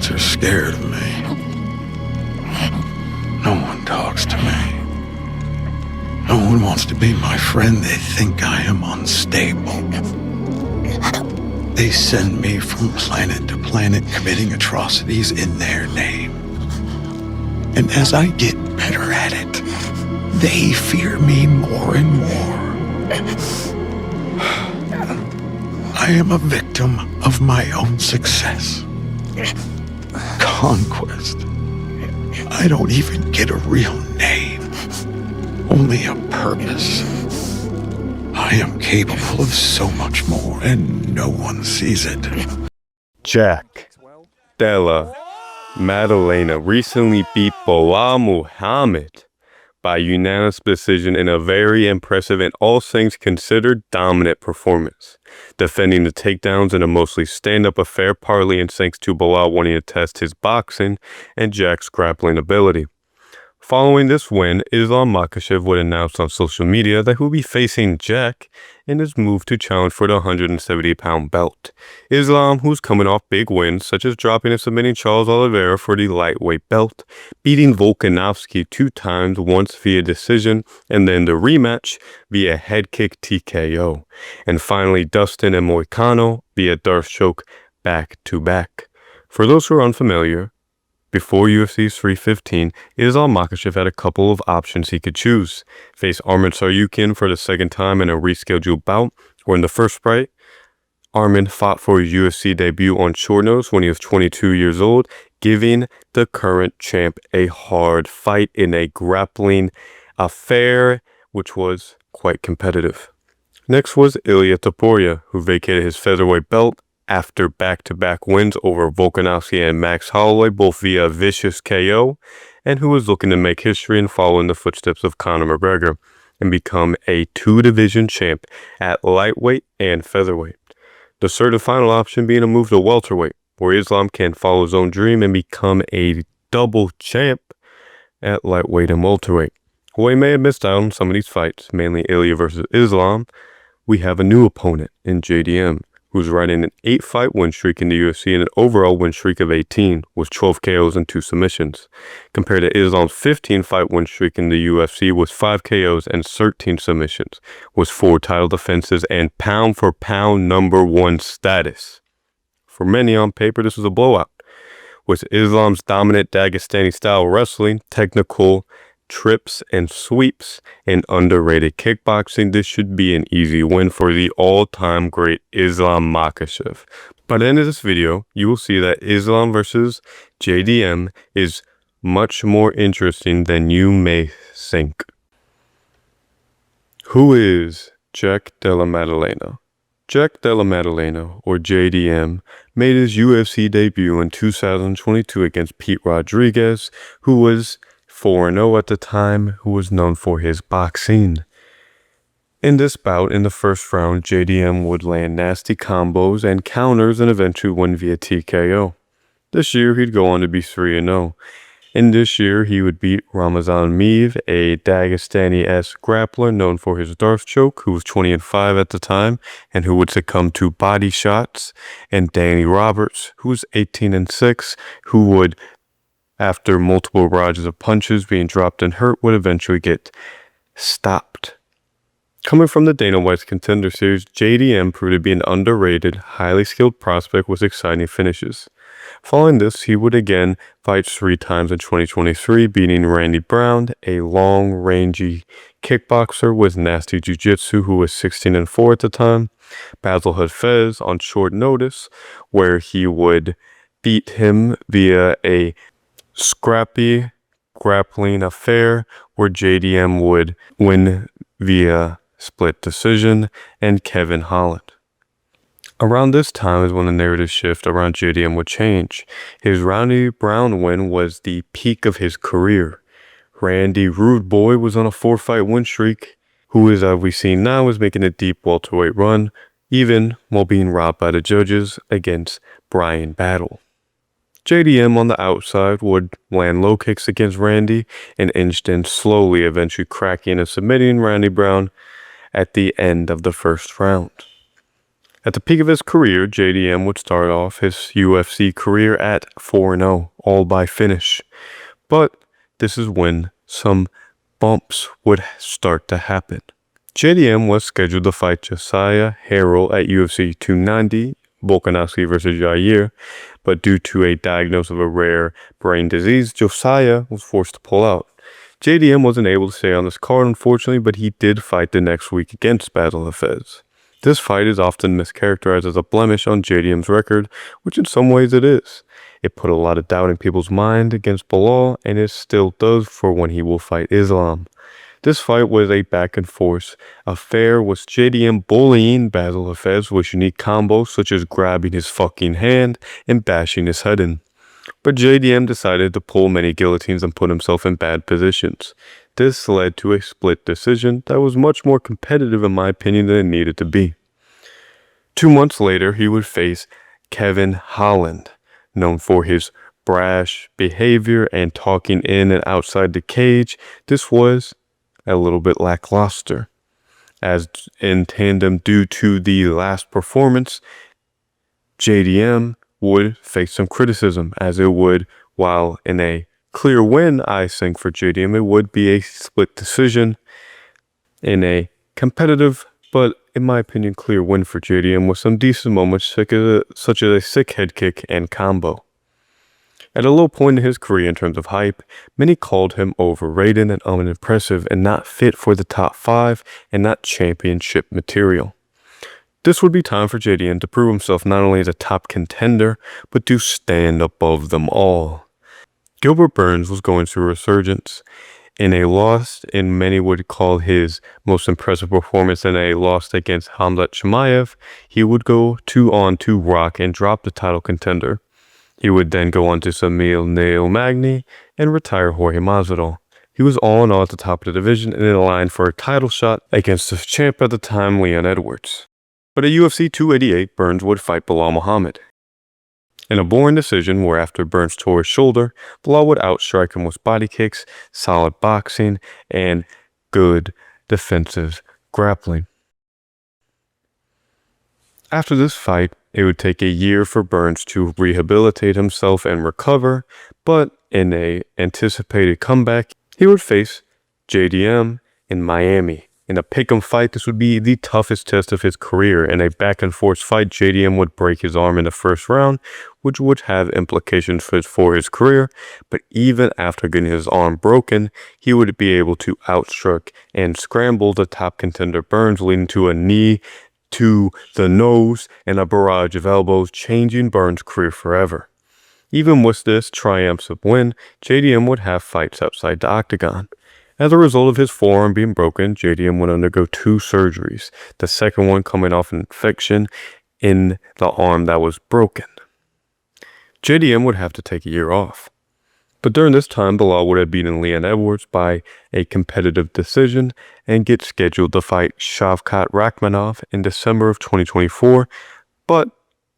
Fans are scared of me. No one talks to me. No one wants to be my friend. They think I am unstable. They send me from planet to planet committing atrocities in their name. And as I get better at it, they fear me more and more. I am a victim of my own success. Conquest. I don't even get a real name. Only a purpose. I am capable of so much more, and no one sees it. Jack, Della, Maddalena recently beat Belal Muhammad by unanimous decision in a very impressive and all things considered dominant performance, defending the takedowns in a mostly stand-up affair, partly in thanks to Belal wanting to test his boxing and Jack's grappling ability. Following this win, Islam Makhachev would announce on social media that he will be facing Jack in his move to challenge for the 170-pound belt. Islam, who's coming off big wins, such as dropping and submitting Charles Oliveira for the lightweight belt, beating Volkanovski 2 times, once via decision, and then the rematch via head kick TKO. And finally, Dustin and Moicano via Darth choke back-to-back. For those who are unfamiliar, before UFC 315, Islam Makhachev had a couple of options he could choose. Face Arman Tsarukyan for the second time in a rescheduled bout, or in the first fight, Arman fought for his UFC debut on short notice when he was 22 years old, giving the current champ a hard fight in a grappling affair, which was quite competitive. Next was Ilia Topuria, who vacated his featherweight belt after back-to-back wins over Volkanovski and Max Holloway, both via vicious KO, and who was looking to make history and follow in the footsteps of Conor McGregor and become a 2-division champ at lightweight and featherweight. The third and final option being a move to welterweight, where Islam can follow his own dream and become a double champ at lightweight and welterweight. While he may have missed out on some of these fights, mainly Ilia versus Islam, we have a new opponent in JDM, who's riding an 8-fight win streak in the UFC and an overall win streak of 18, with 12 KOs and 2 submissions, compared to Islam's 15-fight win streak in the UFC with 5 KOs and 13 submissions, with 4 title defenses and pound-for-pound #1 status. For many on paper, this was a blowout. With Islam's dominant Dagestani-style wrestling, technical trips and sweeps, and underrated kickboxing, this should be an easy win for the all-time great Islam Makhachev. By the end of this video, you will see that Islam versus JDM is much more interesting than you may think. Who is Jack Della Maddalena? Jack Della Maddalena, or JDM, made his UFC debut in 2022 against Pete Rodriguez, who was 4-0 at the time, who was known for his boxing. In this bout, in the first round, JDM would land nasty combos and counters and eventually win via TKO. This year, he'd go on to be 3-0. And this year, he would beat Ramazan Meev, a Dagestani-esque grappler known for his Darth choke, who was 20-5 at the time, and who would succumb to body shots, and Danny Roberts, who was 18-6, who would, after multiple barrages of punches being dropped and hurt, would eventually get stopped. Coming from the Dana White's Contender Series, JDM proved to be an underrated, highly skilled prospect with exciting finishes. Following this, he would again fight 3 times in 2023, beating Randy Brown, a long, rangy kickboxer with nasty jiu-jitsu who was 16-4 at the time, Basil Hafez on short notice, where he would beat him via a scrappy grappling affair where JDM would win via split decision, and Kevin Holland. Around this time is when the narrative shift around JDM would change. His Randy Brown win was the peak of his career. Randy Rude Boy was on a 4-fight win streak, who is, as we've seen now, is making a deep welterweight run, even while being robbed by the judges against Brian Battle. JDM on the outside would land low kicks against Randy and inched in slowly, eventually cracking and submitting Randy Brown at the end of the first round. At the peak of his career, JDM would start off his UFC career at 4-0, all by finish. But this is when some bumps would start to happen. JDM was scheduled to fight Josiah Harrell at UFC 290, Volkanovski versus Jair, but due to a diagnosis of a rare brain disease, Josiah was forced to pull out. JDM wasn't able to stay on this card, unfortunately, but he did fight the next week against Battle of Fez. This fight is often mischaracterized as a blemish on JDM's record, which in some ways it is. It put a lot of doubt in people's mind against Bilal, and it still does for when he will fight Islam. This fight was a back and forth affair, with JDM bullying Battle of Fez with unique combos such as grabbing his fucking hand and bashing his head in. But JDM decided to pull many guillotines and put himself in bad positions. This led to a split decision that was much more competitive in my opinion than it needed to be. 2 months later, he would face Kevin Holland, known for his brash behavior and talking in and outside the cage. This was a little bit lackluster, as in tandem due to the last performance, JDM would face some criticism, as it would, while in a clear win, I think for JDM, it would be a split decision in a competitive, but in my opinion, clear win for JDM with some decent moments such as a sick head kick and combo. At a low point in his career in terms of hype, many called him overrated and unimpressive and not fit for the top 5 and not championship material. This would be time for JDM to prove himself not only as a top contender, but to stand above them all. Gilbert Burns was going through a resurgence. In a loss, and many would call his most impressive performance in a loss against Khamzat Chimaev, he would go on to rock and drop the title contender. He would then go on to Samil Neil Magny and retire Jorge Masvidal. He was all in all at the top of the division and in line for a title shot against the champ at the time, Leon Edwards. But at UFC 288, Burns would fight Belal Muhammad. In a boring decision where after Burns tore his shoulder, Belal would outstrike him with body kicks, solid boxing, and good defensive grappling. After this fight, it would take a year for Burns to rehabilitate himself and recover, but in an anticipated comeback, he would face JDM in Miami. In a pick'em fight, this would be the toughest test of his career. In a back-and-forth fight, JDM would break his arm in the first round, which would have implications for his career. But even after getting his arm broken, he would be able to outstrike and scramble the top contender Burns, leading to a knee to the nose and a barrage of elbows, changing Burns' career forever. Even with this triumphant win, JDM would have fights outside the octagon. As a result of his forearm being broken, JDM would undergo 2 surgeries, the second one coming off an infection in the arm that was broken. JDM would have to take a year off. But during this time, Belal would have beaten Leon Edwards by a competitive decision and get scheduled to fight Shavkat Rakhmonov in December of 2024, but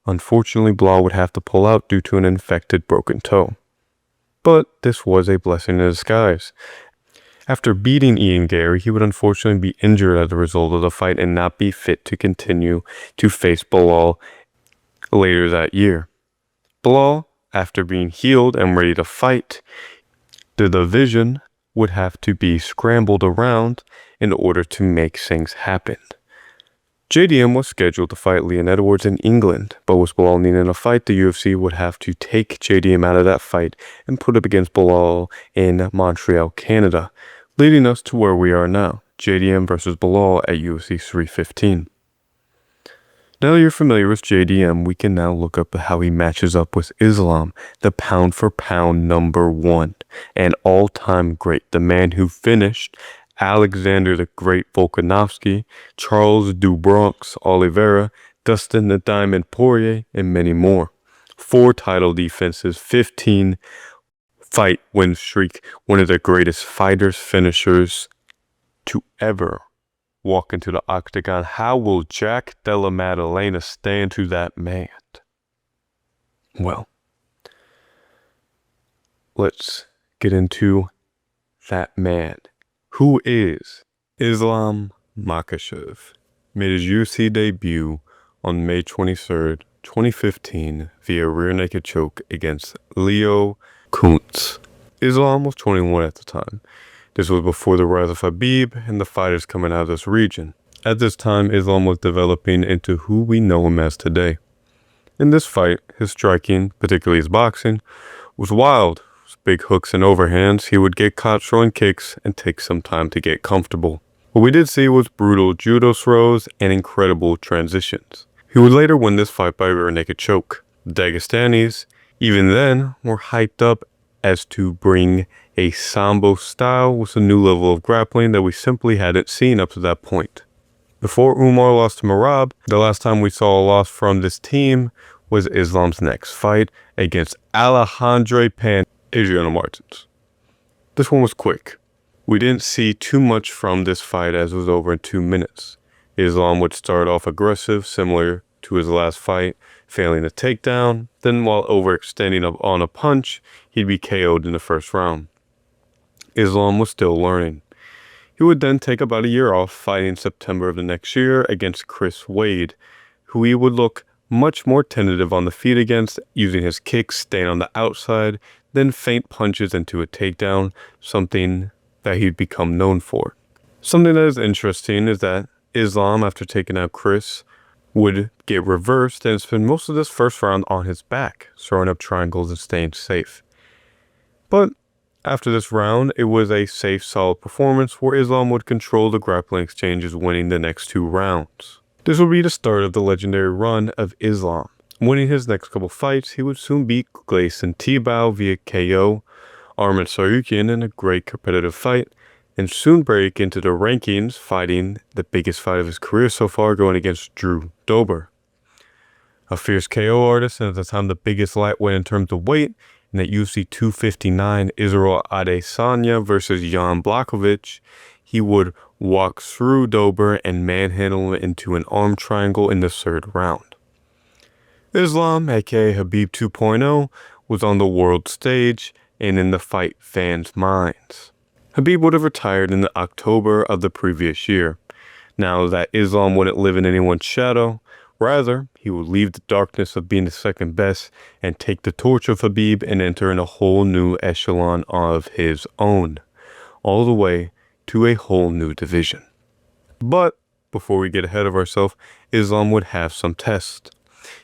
unfortunately Belal would have to pull out due to an infected broken toe. But this was a blessing in disguise. After beating Ian Gary, he would unfortunately be injured as a result of the fight and not be fit to continue to face Belal later that year. Belal, after being healed and ready to fight, the division would have to be scrambled around in order to make things happen. JDM was scheduled to fight Leon Edwards in England, but with Belal needing a fight, the UFC would have to take JDM out of that fight and put it against Belal in Montreal, Canada, leading us to where we are now, JDM versus Belal at UFC 315. Now that you're familiar with JDM, we can now look up how he matches up with Islam, the pound-for-pound #1, an all-time great, the man who finished Alexander the Great Volkanovski, Charles do Bronx Oliveira, Dustin the Diamond Poirier, and many more. 4 title defenses, 15 fight win streak, one of the greatest fighters, finishers to ever walk into the octagon. How will Jack Della Maddalena stand to that man? Well, let's get into that man. Who is Islam Makhachev? Made his UFC debut on May 23rd, 2015 via rear naked choke against Leo Kuntz. Islam was 21 at the time. This was before the rise of Khabib and the fighters coming out of this region. At this time, Islam was developing into who we know him as today. In this fight, his striking, particularly his boxing, was wild. With big hooks and overhands, he would get caught throwing kicks and take some time to get comfortable. What we did see was brutal judo throws and incredible transitions. He would later win this fight by rear naked choke. The Dagestanis, even then, were hyped up as to bring a Sambo style with a new level of grappling that we simply hadn't seen up to that point. Before Umar lost to Merab, the last time we saw a loss from this team was Islam's next fight against Alejandro Pan Adriano Martins. This one was quick. We didn't see too much from this fight as it was over in 2 minutes. Islam would start off aggressive, similar to his last fight, failing a takedown. Then while overextending on a punch, he'd be KO'd in the first round. Islam was still learning. He would then take about a year off, fighting in September of the next year against Chris Wade, who he would look much more tentative on the feet against, using his kicks, staying on the outside, then feint punches into a takedown, something that he'd become known for. Something that is interesting is that Islam, after taking out Chris, would get reversed and spend most of this first round on his back, throwing up triangles and staying safe. But after this round, it was a safe, solid performance where Islam would control the grappling exchanges, winning the next 2 rounds. This would be the start of the legendary run of Islam. Winning his next couple fights, he would soon beat Gleison Tibau via KO, Arman Tsarukyan in a great competitive fight, and soon break into the rankings, fighting the biggest fight of his career so far, going against Drew Dober. A fierce KO artist, and at the time the biggest lightweight in terms of weight, in at UFC 259 Israel Adesanya versus Jan Blachowicz, he would walk through Dober and manhandle him into an arm triangle in the 3rd round. Islam, aka Khabib 2.0, was on the world stage and in the fight fans' minds. Khabib would have retired in October of the previous year. Now that Islam wouldn't live in anyone's shadow, rather, he would leave the darkness of being the second best and take the torch of Khabib and enter in a whole new echelon of his own, all the way to a whole new division. But before we get ahead of ourselves, Islam would have some tests.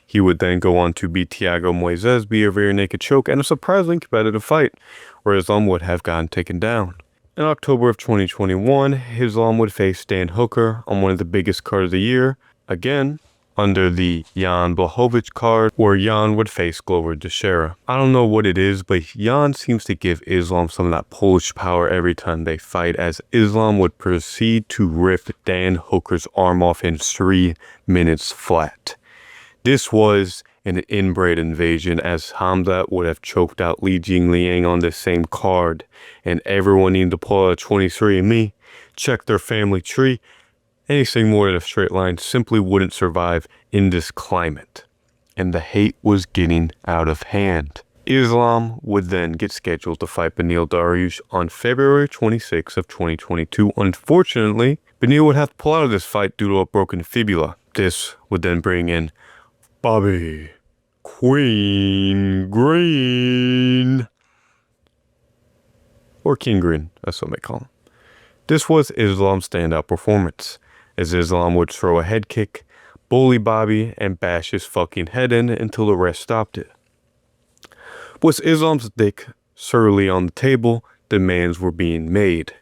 He would then go on to beat Thiago Moises via rear naked choke and a surprisingly competitive fight, where Islam would have gotten taken down. In October of 2021, Islam would face Dan Hooker on one of the biggest cards of the year, again under the Jan Blachowicz card, where Jan would face Glover Teixeira. I don't know what it is, but Jan seems to give Islam some of that Polish power every time they fight, as Islam would proceed to rip Dan Hooker's arm off in 3 minutes flat. This was an inbred invasion, as Hamza would have choked out Li Jingliang on the same card, and everyone needed to pull out a 23andMe, check their family tree. Anything more than a straight line simply wouldn't survive in this climate, and the hate was getting out of hand. Islam would then get scheduled to fight Beneil Dariush on February 26 of 2022. Unfortunately, Beneil would have to pull out of this fight due to a broken fibula. This would then bring in Bobby Queen Green, or King Green, as some may call him. This was Islam's standout performance, as Islam would throw a head kick, bully Bobby, and bash his fucking head in until the rest stopped it. With Islam's dick surly on the table, demands were being made.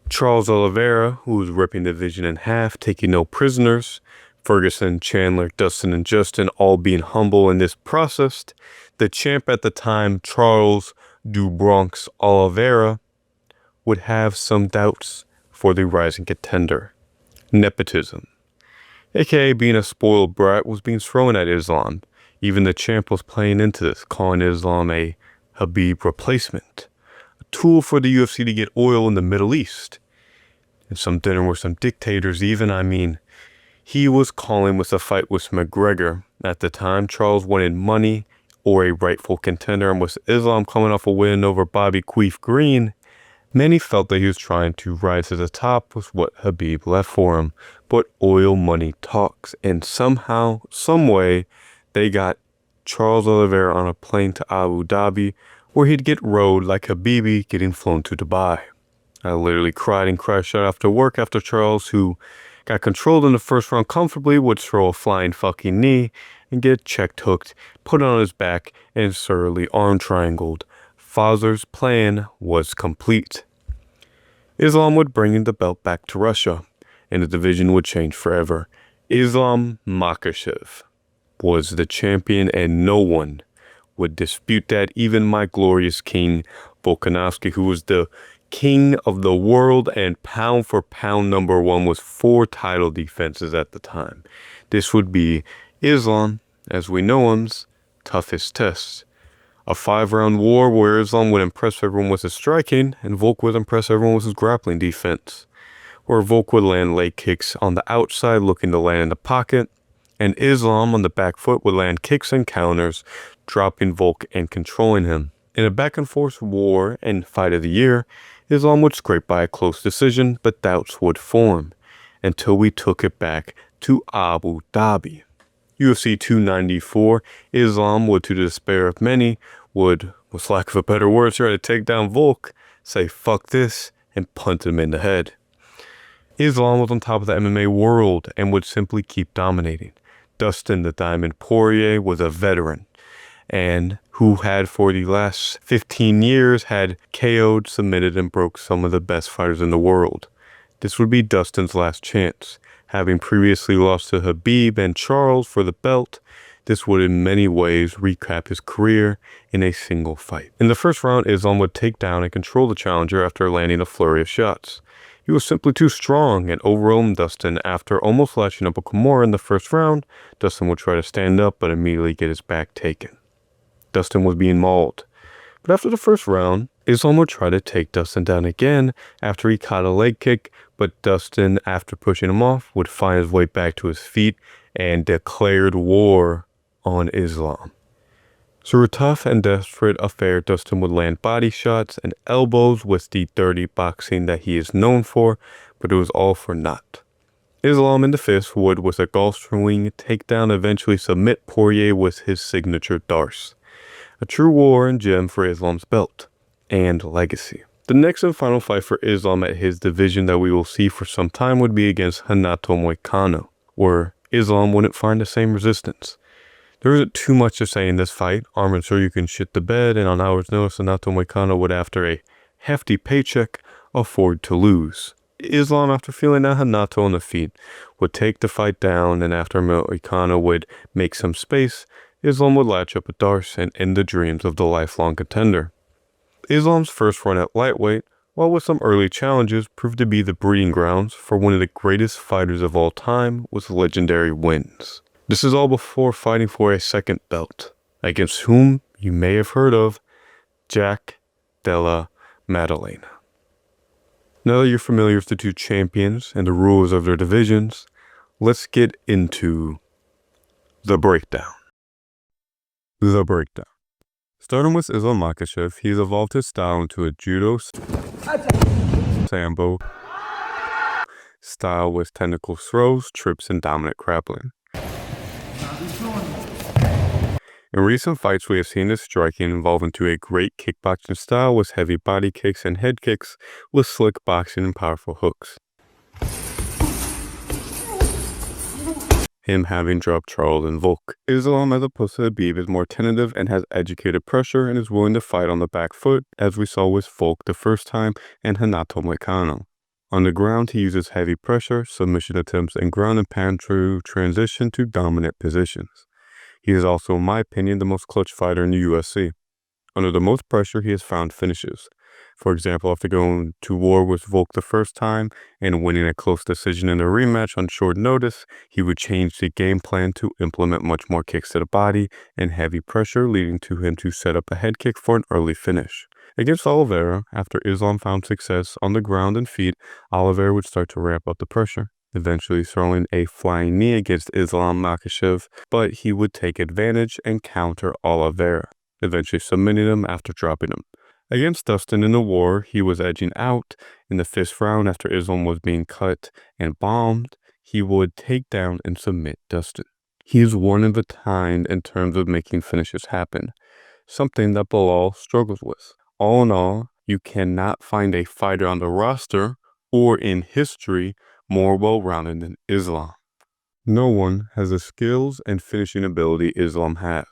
Charles Oliveira, who was ripping the division in half, taking no prisoners, Ferguson, Chandler, Dustin, and Justin all being humble in this process, the champ at the time, Charles Du Bronx Oliveira, would have some doubts for the rising contender. Nepotism, aka being a spoiled brat, was being thrown at Islam. Even the champ was playing into this, calling Islam a Khabib replacement, a tool for the UFC to get oil in the Middle East. And some dinner with some dictators even, he was calling with a fight with McGregor. At the time, Charles wanted money or a rightful contender, and with Islam coming off a win over Bobby Queef Green, Many felt that he was trying to rise to the top with what Khabib left for him, but oil money talks, and somehow, someway, they got Charles Oliveira on a plane to Abu Dhabi, where he'd get rode like Khabib getting flown to Dubai. I literally cried and crashed out after work after Charles, who got controlled in the first round comfortably, would throw a flying fucking knee and get checked hooked, put on his back, and thoroughly arm triangled. Fazer's plan was complete. Islam would bring the belt back to Russia, and the division would change forever. Islam Makhachev was the champion, and no one would dispute that. Even my glorious king, Volkanovski, who was the king of the world and pound for pound #1 with 4 title defenses at the time. This would be Islam, as we know him's, toughest test. A 5-round war where Islam would impress everyone with his striking and Volk would impress everyone with his grappling defense. Where Volk would land leg kicks on the outside looking to land in the pocket, and Islam on the back foot would land kicks and counters, dropping Volk and controlling him. In a back and forth war and fight of the year, Islam would scrape by a close decision, but doubts would form until we took it back to Abu Dhabi. UFC 294, Islam would, to the despair of many, would, with lack of a better word, try to take down Volk, say fuck this, and punt him in the head. Islam was on top of the MMA world and would simply keep dominating. Dustin the Diamond Poirier was a veteran, and who had for the last 15 years had KO'd, submitted, and broke some of the best fighters in the world. This would be Dustin's last chance. Having previously lost to Khabib and Charles for the belt, this would in many ways recap his career in a single fight. In the first round, Islam would take down and control the challenger after landing a flurry of shots. He was simply too strong and overwhelmed Dustin. After almost latching up a Kimura in the first round, Dustin would try to stand up but immediately get his back taken. Dustin was being mauled. But after the first round, Islam would try to take Dustin down again after he caught a leg kick, but Dustin, after pushing him off, would find his way back to his feet and declared war on Islam. Through a tough and desperate affair, Dustin would land body shots and elbows with the dirty boxing that he is known for, but it was all for naught. Islam in the fifth would, with a golf swing takedown, eventually submit Poirier with his signature darce. A true war and gem for Islam's belt and legacy. The next and final fight for Islam at his division that we will see for some time would be against Renato Moicano, where Islam wouldn't find the same resistance. There isn't too much to say in this fight. Armin sure you can shit the bed, and on hours notice, Renato Moicano would, after a hefty paycheck, afford to lose. Islam, after feeling that Renato on the feet, would take the fight down, and after Moicano would make some space, Islam would latch up a darce and end the dreams of the lifelong contender. Islam's first run at lightweight, while with some early challenges, proved to be the breeding grounds for one of the greatest fighters of all time with legendary wins. This is all before fighting for a second belt, against whom you may have heard of, Jack Della Maddalena. Now that you're familiar with the two champions and the rules of their divisions, let's get into the breakdown. The breakdown. Starting with Islam Makhachev, he's evolved his style into a judo sambo style with technical throws, trips, and dominant grappling. In recent fights, we have seen his striking evolve into a great kickboxing style with heavy body kicks and head kicks with slick boxing and powerful hooks. Him having dropped Charles and Volk. Islam, as opposed to Khabib, is more tentative and has educated pressure and is willing to fight on the back foot, as we saw with Volk the first time and Renato Moicano. On the ground, he uses heavy pressure, submission attempts, and ground and pound to transition to dominant positions. He is also, in my opinion, the most clutch fighter in the UFC. Under the most pressure, he has found finishes. For example, after going to war with Volk the first time and winning a close decision in a rematch on short notice, he would change the game plan to implement much more kicks to the body and heavy pressure, leading to him to set up a head kick for an early finish. Against Oliveira, after Islam found success on the ground and feet, Oliveira would start to ramp up the pressure, eventually throwing a flying knee against Islam Makhachev, but he would take advantage and counter Oliveira, eventually submitting him after dropping him. Against Dustin in the war, he was edging out. In the 5th round, after Islam was being cut and bombed, he would take down and submit Dustin. He is one of a kind in terms of making finishes happen, something that Bilal struggles with. All in all, you cannot find a fighter on the roster or in history more well-rounded than Islam. No one has the skills and finishing ability Islam has,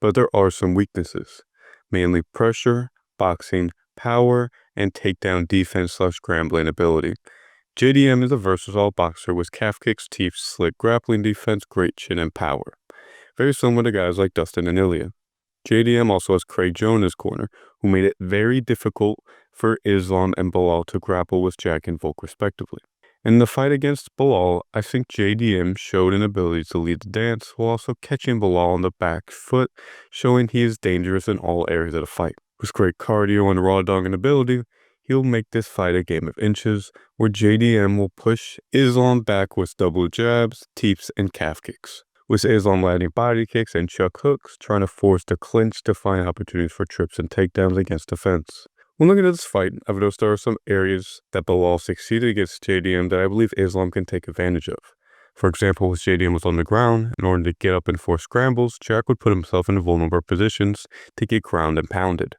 but there are some weaknesses, mainly pressure, boxing, power, and takedown defense/scrambling ability. JDM is a versatile boxer with calf kicks, teeth, slick grappling defense, great chin, and power. Very similar to guys like Dustin and Ilya. JDM also has Craig Jones in his corner, who made it very difficult for Islam and Bilal to grapple with Jack and Volk respectively. In the fight against Bilal, I think JDM showed an ability to lead the dance while also catching Bilal on the back foot, showing he is dangerous in all areas of the fight. With great cardio and raw dogging ability, he'll make this fight a game of inches, where JDM will push Islam back with double jabs, teeps, and calf kicks, with Islam landing body kicks and chuck hooks, trying to force the clinch to find opportunities for trips and takedowns against defense. When looking at this fight, I've noticed there are some areas that Bilal succeeded against JDM that I believe Islam can take advantage of. For example, when JDM was on the ground, in order to get up and force scrambles, Jack would put himself in vulnerable positions to get ground and pounded.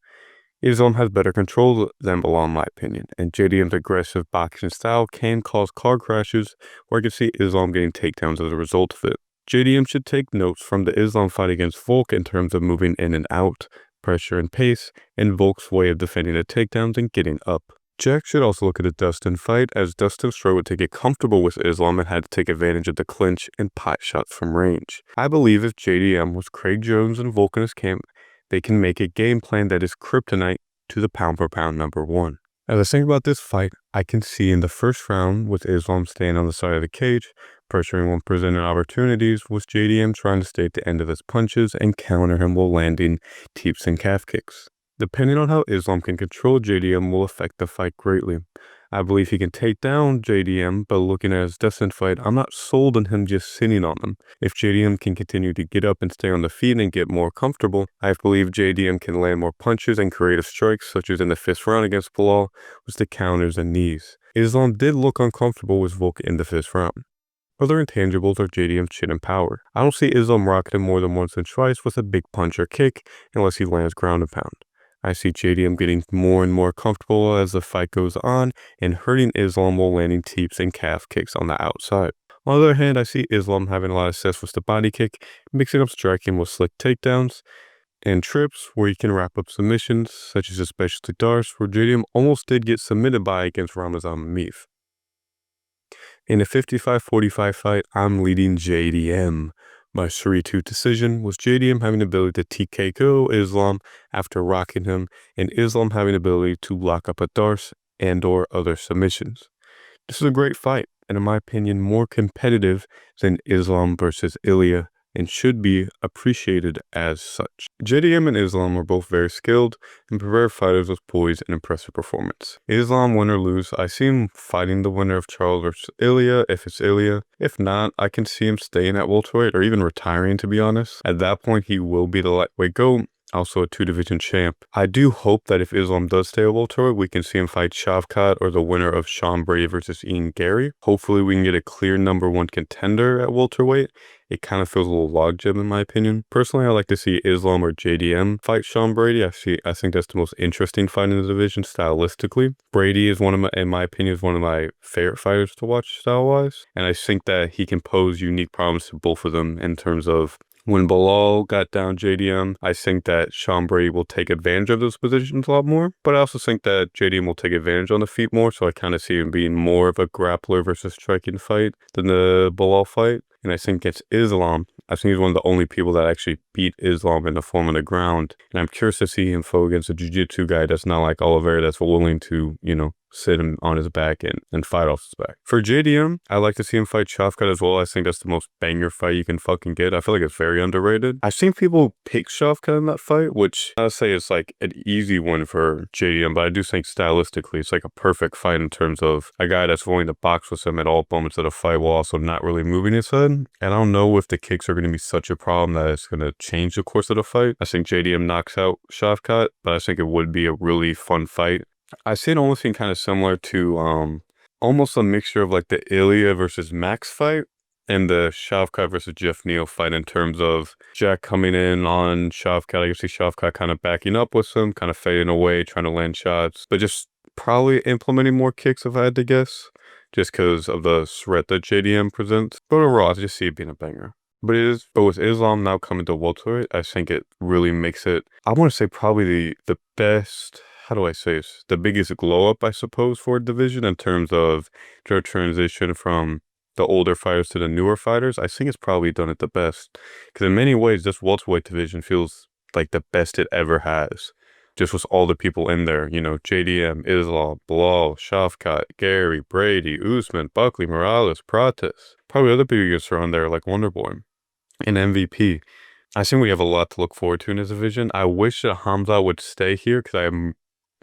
Islam has better control than Bilal in my opinion, and JDM's aggressive boxing style can cause car crashes where I can see Islam getting takedowns as a result of it. JDM should take notes from the Islam fight against Volk in terms of moving in and out, pressure and pace, and Volk's way of defending the takedowns and getting up. Jack should also look at the Dustin fight, as Dustin struggled to get comfortable with Islam and had to take advantage of the clinch and pot shots from range. I believe if JDM was Craig Jones and Volk in his camp, they can make a game plan that is kryptonite to the pound-for-pound number one. As I think about this fight, I can see in the first round with Islam staying on the side of the cage, pressuring when presented opportunities, with JDM trying to stay at the end of his punches and counter him while landing teeps and calf kicks. Depending on how Islam can control JDM will affect the fight greatly. I believe he can take down JDM, but looking at his Dustin fight, I'm not sold on him just sitting on him. If JDM can continue to get up and stay on the feet and get more comfortable, I believe JDM can land more punches and creative strikes, such as in the 5th round against Bilal, with the counters and knees. Islam did look uncomfortable with Volk in the 5th round. Other intangibles are JDM's chin and power. I don't see Islam rocketing more than once and twice with a big punch or kick unless he lands ground and pound. I see JDM getting more and more comfortable as the fight goes on and hurting Islam while landing teeps and calf kicks on the outside. On the other hand, I see Islam having a lot of success with the body kick, mixing up striking with slick takedowns and trips where he can wrap up submissions, such as his specialty darts, where JDM almost did get submitted by against Ramazan Mamif. In a 55-45 fight, I'm leading JDM. My 3-2 decision was JDM having the ability to TKO Islam after rocking him, and Islam having the ability to lock up a Darce and or other submissions. This is a great fight, and in my opinion, more competitive than Islam versus Ilya, and should be appreciated as such. JDM and Islam are both very skilled and prepared fighters with poise and impressive performance. Islam, win or lose, I see him fighting the winner of Charles versus Ilya if it's Ilya. If not, I can see him staying at welterweight or even retiring, to be honest. At that point, he will be the lightweight GOAT, also a 2-division champ. I do hope that if Islam does stay at welterweight, we can see him fight Shavkat or the winner of Sean Brady versus Ian Gary. Hopefully we can get a clear number one contender at welterweight. It kind of feels a little logjam in my opinion. Personally, I like to see Islam or JDM fight Sean Brady. I think that's the most interesting fight in the division stylistically. Brady is in my opinion, is one of my favorite fighters to watch style-wise. And I think that he can pose unique problems to both of them in terms of when Bilal got down JDM, I think that Sean Brady will take advantage of those positions a lot more. But I also think that JDM will take advantage on the feet more. So I kind of see him being more of a grappler versus striking fight than the Bilal fight. And I think against Islam, I think he's one of the only people that actually beat Islam in the form of the ground. And I'm curious to see him fight against a jiu-jitsu guy that's not like Oliveira, that's willing to, sit him on his back and fight off his back. For JDM, I like to see him fight Shavkat as well. I think that's the most banger fight you can fucking get. I feel like it's very underrated. I've seen people pick Shavkat in that fight, which I'll say is like an easy one for JDM, but I do think stylistically it's like a perfect fight in terms of a guy that's willing to box with him at all moments of the fight while also not really moving his head. And I don't know if the kicks are going to be such a problem that it's going to change the course of the fight. I think JDM knocks out Shavkat, but I think it would be a really fun fight. I see it almost being kind of similar to almost a mixture of like the Ilya versus Max fight and the Shavkat versus Jeff Neal fight in terms of Jack coming in on Shavkat. I can see Shavkat kind of backing up with him, kind of fading away, trying to land shots, but just probably implementing more kicks if I had to guess, just because of the threat that JDM presents. But overall, I just see it being a banger. But with Islam now coming to welterweight, I think it really makes it, I want to say probably the best, how do I say this? The biggest glow up, I suppose, for a division in terms of their transition from the older fighters to the newer fighters. I think it's probably done it the best. Because in many ways, this welterweight division feels like the best it ever has. Just with all the people in there, you know, JDM, Islam, Bilal, Shavkat, Gary, Brady, Usman, Buckley, Morales, Pratis. Probably other people you can throw in there like Wonderboy and MVP. I think we have a lot to look forward to in this division. I wish that Hamza would stay here because I'm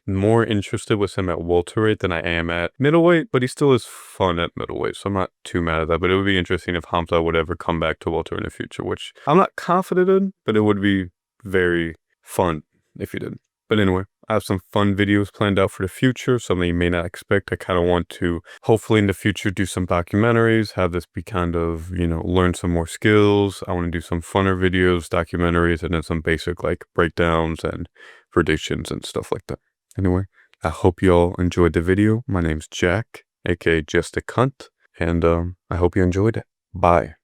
more interested with him at welterweight than I am at middleweight, but he still is fun at middleweight, so I'm not too mad at that. But it would be interesting if Hamza would ever come back to welter in the future, which I'm not confident in, but it would be very fun if he did. But anyway, I have some fun videos planned out for the future, something you may not expect. I kind of want to, hopefully in the future, do some documentaries, have this be kind of, you know, learn some more skills. I want to do some funner videos, documentaries, and then some basic like breakdowns and predictions and stuff like that. Anyway, I hope you all enjoyed the video. My name's Jack, aka Just a Cunt, and I hope you enjoyed it. Bye.